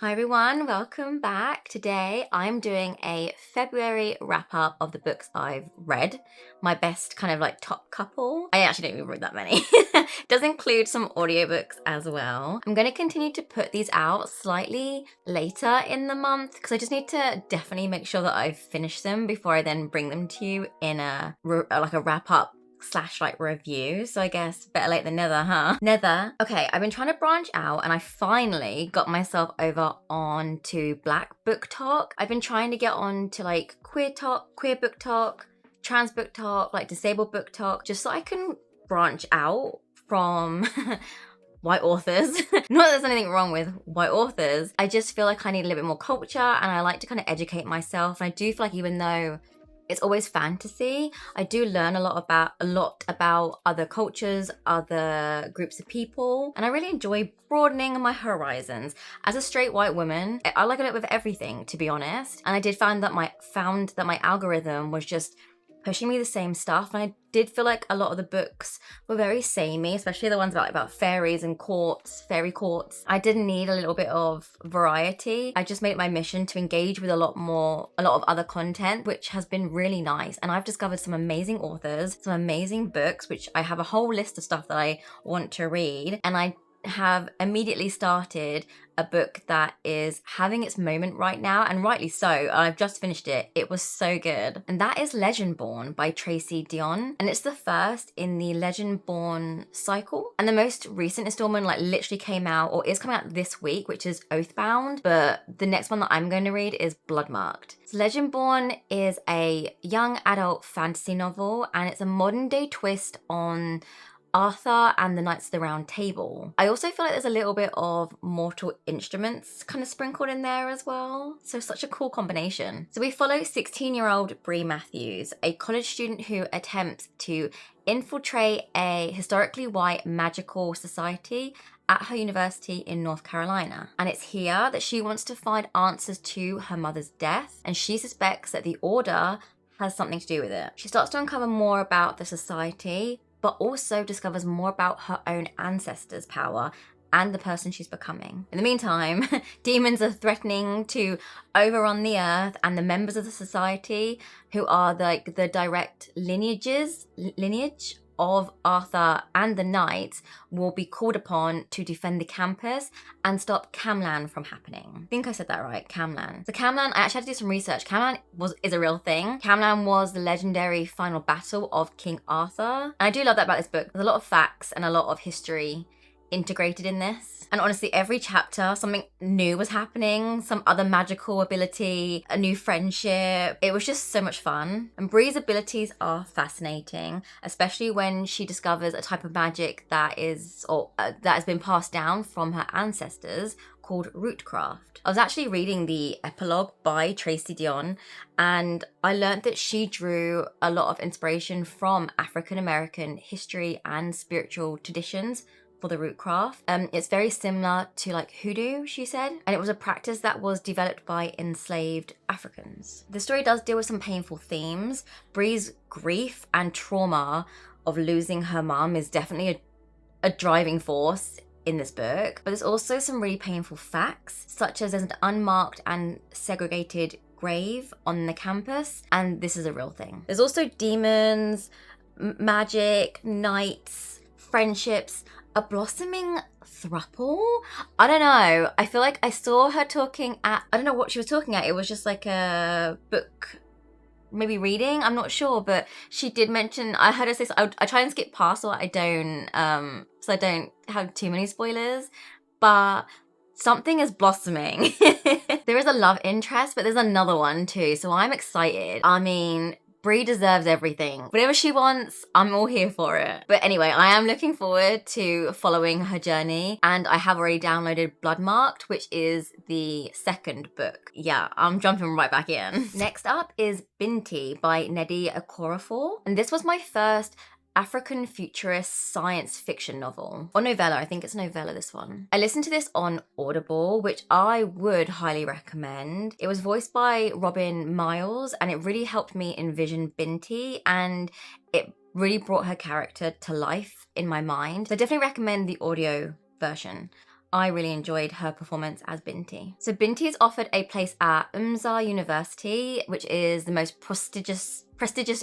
Hi everyone, welcome back. Today I'm doing a February wrap up of the books I've read. My best kind of like top couple. I actually don't even read that many. Does include some audiobooks as well. I'm going to continue to put these out slightly later in the month because I just need to definitely make sure that I've finished them before I then bring them to you in a wrap up / like review. So I guess better late than never, huh? Never. Okay, I've been trying to branch out and I finally got myself over on to Black Book Talk. I've been trying to get on to like queer talk, queer book talk, trans book talk, like disabled book talk, just so I can branch out from white authors. Not that there's anything wrong with white authors. I just feel like I need a little bit more culture and I like to kind of educate myself. And I do feel like even though it's always fantasy, I do learn a lot about other cultures, other groups of people, and I really enjoy broadening my horizons. As a straight white woman, I like a little bit of everything, to be honest. And I did find that my algorithm was just pushing me the same stuff, and I did feel like a lot of the books were very samey, especially the ones about fairies and fairy courts. I did need a little bit of variety. I just made it my mission to engage with a lot of other content, which has been really nice. And I've discovered some amazing authors, some amazing books, which I have a whole list of stuff that I want to read. And I have immediately started a book that is having its moment right now, and rightly so. I've just finished it. It was so good. And that is Legendborn by Tracy Deonn. And it's the first in the Legendborn cycle. And the most recent installment literally came out, or is coming out this week, which is Oathbound. But the next one that I'm going to read is Bloodmarked. So Legendborn is a young adult fantasy novel, and it's a modern day twist on Arthur and the Knights of the Round Table. I also feel like there's a little bit of Mortal Instruments kind of sprinkled in there as well. So such a cool combination. So we follow 16-year-old Bree Matthews, a college student who attempts to infiltrate a historically white magical society at her university in North Carolina. And it's here that she wants to find answers to her mother's death, and she suspects that the Order has something to do with it. She starts to uncover more about the society, but also discovers more about her own ancestors' power and the person she's becoming. In the meantime, demons are threatening to overrun the earth, and the members of the society, who are the direct lineage of Arthur and the Knights, will be called upon to defend the campus and stop Camlan from happening. I think I said that right, Camlan. So Camlan, I actually had to do some research. Camlan is a real thing. Camlan was the legendary final battle of King Arthur. And I do love that about this book. There's a lot of facts and a lot of history integrated in this. And honestly, every chapter, something new was happening, some other magical ability, a new friendship. It was just so much fun. And Bree's abilities are fascinating, especially when she discovers a type of magic that has been passed down from her ancestors called rootcraft. I was actually reading the epilogue by Tracy Deonn, and I learned that she drew a lot of inspiration from African American history and spiritual traditions for the rootcraft. It's very similar to hoodoo, she said, and it was a practice that was developed by enslaved Africans. The story does deal with some painful themes. Bree's grief and trauma of losing her mom is definitely a driving force in this book, but there's also some really painful facts, such as there's an unmarked and segregated grave on the campus, and this is a real thing. There's also demons, magic, knights, friendships, a blossoming throuple. I don't know. I feel like I saw her talking at, I don't know what she was talking at. It was just like a book, maybe reading. I'm not sure, but she did mention, I heard her say, I try and skip past so I don't have too many spoilers, but something is blossoming. There is a love interest, but there's another one too. So I'm excited. I mean, Bree deserves everything. Whatever she wants, I'm all here for it. But anyway, I am looking forward to following her journey, and I have already downloaded Bloodmarked, which is the second book. Yeah, I'm jumping right back in. Next up is Binti by Nnedi Okorafor, and this was my first African futurist science fiction novel, or novella. I think it's a novella, this one. I listened to this on Audible, which I would highly recommend. It was voiced by Robin Miles, and it really helped me envision Binti, and it really brought her character to life in my mind. So I definitely recommend the audio version. I really enjoyed her performance as Binti. So Binti is offered a place at University, which is the most prestigious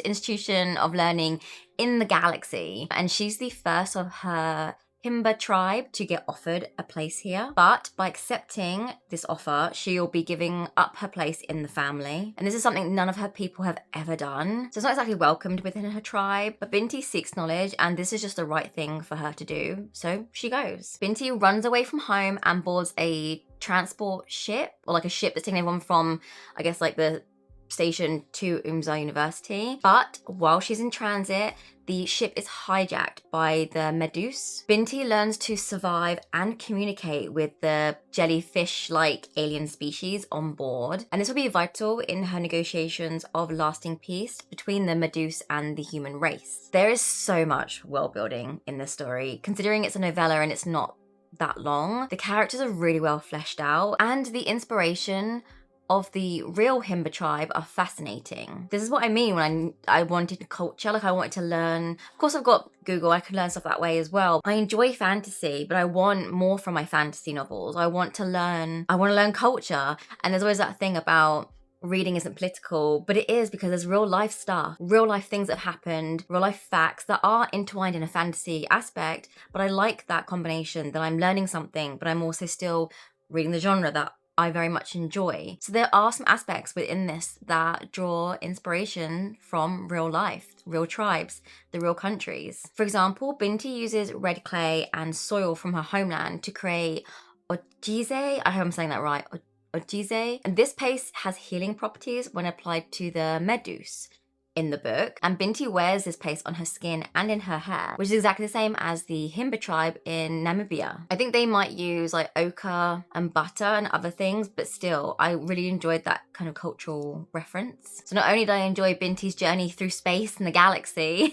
institution of learning in the galaxy. And she's the first of her Himba tribe to get offered a place here. But by accepting this offer, she'll be giving up her place in the family. And this is something none of her people have ever done. So it's not exactly welcomed within her tribe, but Binti seeks knowledge and this is just the right thing for her to do. So she goes. Binti runs away from home and boards a transport ship, or like a ship that's taking everyone from, I guess, like the station to University. But while she's in transit, the ship is hijacked by the Meduse. Binti learns to survive and communicate with the jellyfish-like alien species on board. And this will be vital in her negotiations of lasting peace between the Meduse and the human race. There is so much world building in this story. Considering it's a novella and it's not that long, the characters are really well fleshed out, and the inspiration of the real Himba tribe are fascinating. This is what I mean when I wanted culture, like I wanted to learn. Of course I've got Google, I can learn stuff that way as well. I enjoy fantasy, but I want more from my fantasy novels. I want to learn culture. And there's always that thing about reading isn't political, but it is, because there's real life stuff, real life things that have happened, real life facts that are entwined in a fantasy aspect. But I like that combination, that I'm learning something, but I'm also still reading the genre that I very much enjoy. So there are some aspects within this that draw inspiration from real life, real tribes, the real countries. For example, Binti uses red clay and soil from her homeland to create ojize. I hope I'm saying that right. Ojize. And this paste has healing properties when applied to the Meduse in the book, and Binti wears this paste on her skin and in her hair, which is exactly the same as the Himba tribe in Namibia. I think they might use like ochre and butter and other things, but still, I really enjoyed that kind of cultural reference. So not only did I enjoy Binti's journey through space and the galaxy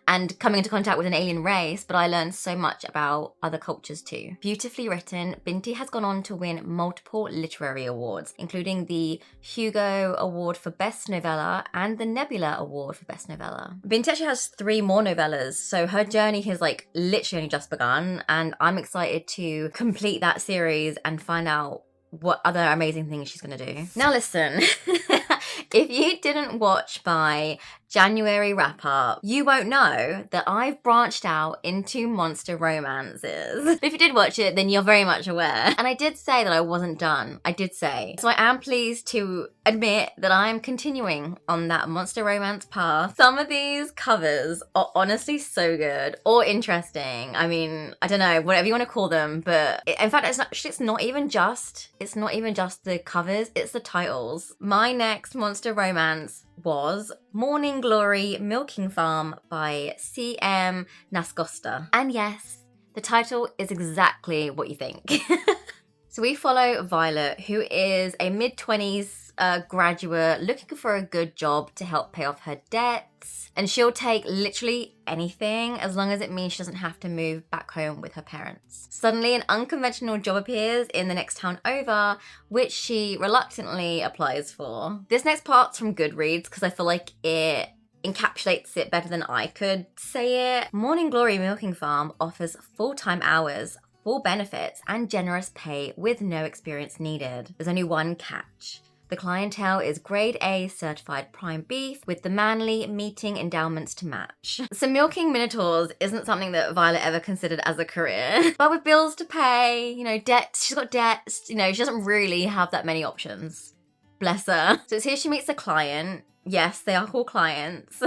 and coming into contact with an alien race, but I learned so much about other cultures too. Beautifully written, Binti has gone on to win multiple literary awards, including the Hugo Award for Best Novella and the Nebula Award for Best Novella. Binti actually has 3 more novellas, so her journey has like literally only just begun, and I'm excited to complete that series and find out what other amazing things she's gonna do. Now listen, if you didn't watch my January wrap-up, you won't know that I've branched out into monster romances. But if you did watch it, then you're very much aware. And I did say that I wasn't done. I did say. So I am pleased to admit that I'm continuing on that monster romance path. Some of these covers are honestly so good or interesting. I mean, I don't know, whatever you want to call them, but in fact, it's not even just the covers, it's the titles. My next monster romance was Morning Glory Milking Farm by C.M. Nascosta. And yes, the title is exactly what you think. So we follow Violet, who is a mid-20s graduate looking for a good job to help pay off her debts. And she'll take literally anything as long as it means she doesn't have to move back home with her parents. Suddenly, an unconventional job appears in the next town over, which she reluctantly applies for. This next part's from Goodreads because I feel like it encapsulates it better than I could say it. Morning Glory Milking Farm offers full-time hours, full benefits, and generous pay with no experience needed. There's only one catch. The clientele is grade A certified prime beef with the manly meating endowments to match. So milking minotaurs isn't something that Violet ever considered as a career. But with bills to pay, debts, she's got debts, she doesn't really have that many options. Bless her. So it's here she meets the client. Yes, they are cool clients.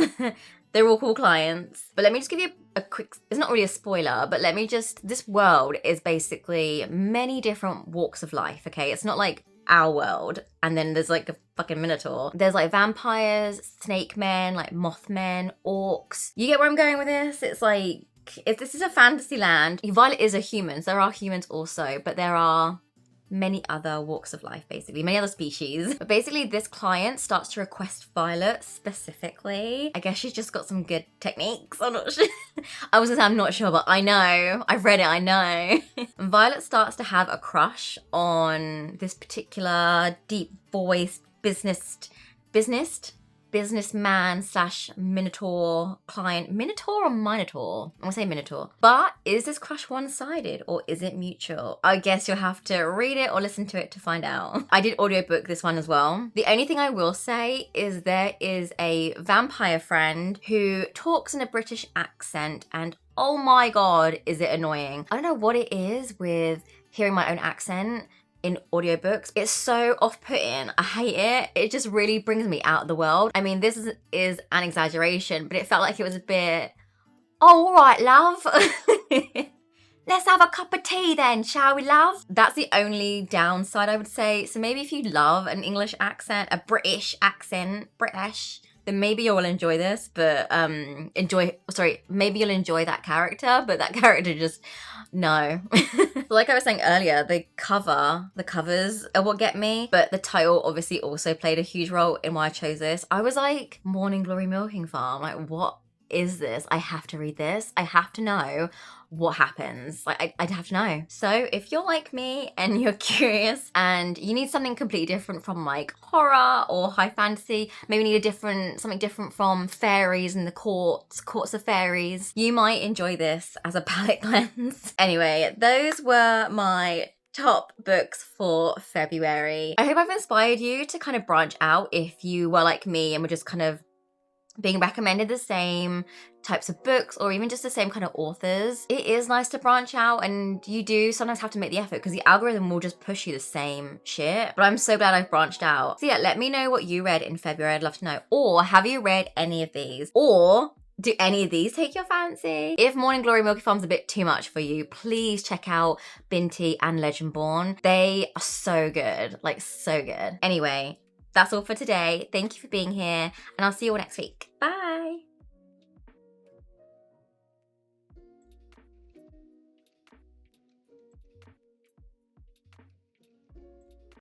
They're all cool clients. But let me just give you a quick, it's not really a spoiler, but this world is basically many different walks of life, okay? It's not like our world and then there's like a fucking minotaur. There's like vampires, snake men, like mothmen, orcs. You get where I'm going with this? It's like, if this is a fantasy land, Violet is a human, so there are humans also, but there are many other walks of life, basically, many other species. But basically this client starts to request Violet specifically. I guess she's just got some good techniques. I'm not sure. I was gonna say I'm not sure, but I know. I've read it, I know. And Violet starts to have a crush on this particular deep voiced business businessman slash minotaur client. Minotaur or minotaur? I'm gonna say minotaur. But is this crush one-sided or is it mutual? I guess you'll have to read it or listen to it to find out. I did audiobook this one as well. The only thing I will say is there is a vampire friend who talks in a British accent, and oh my god, is it annoying. I don't know what it is with hearing my own accent in audiobooks. It's so off-putting. I hate it. It just really brings me out of the world. I mean, this is an exaggeration, but it felt like it was a bit, oh, all right, love. Let's have a cup of tea then, shall we, love? That's the only downside, I would say. So maybe if you love an English accent, a British accent, British, then maybe you'll enjoy this, but maybe you'll enjoy that character, but that character just, no. Like I was saying earlier, the covers are what get me, but the title obviously also played a huge role in why I chose this. I was like, Morning Glory Milking Farm, like what is this? I have to read this. I have to know what happens. Like I'd have to know. So if you're like me and you're curious and you need something completely different from like horror or high fantasy, maybe need something different from fairies and the courts of fairies, you might enjoy this as a palette cleanse. Anyway, those were my top books for February. I hope I've inspired you to kind of branch out if you were like me and were just kind of being recommended the same types of books or even just the same kind of authors. It is nice to branch out, and you do sometimes have to make the effort because the algorithm will just push you the same shit. But I'm so glad I've branched out. So yeah, let me know what you read in February. I'd love to know. Or have you read any of these? Or do any of these take your fancy? If Morning Glory Milky Farm's a bit too much for you, please check out Binti and Legendborn. They are so good, like so good. Anyway, that's all for today. Thank you for being here, and I'll see you all next week. Bye.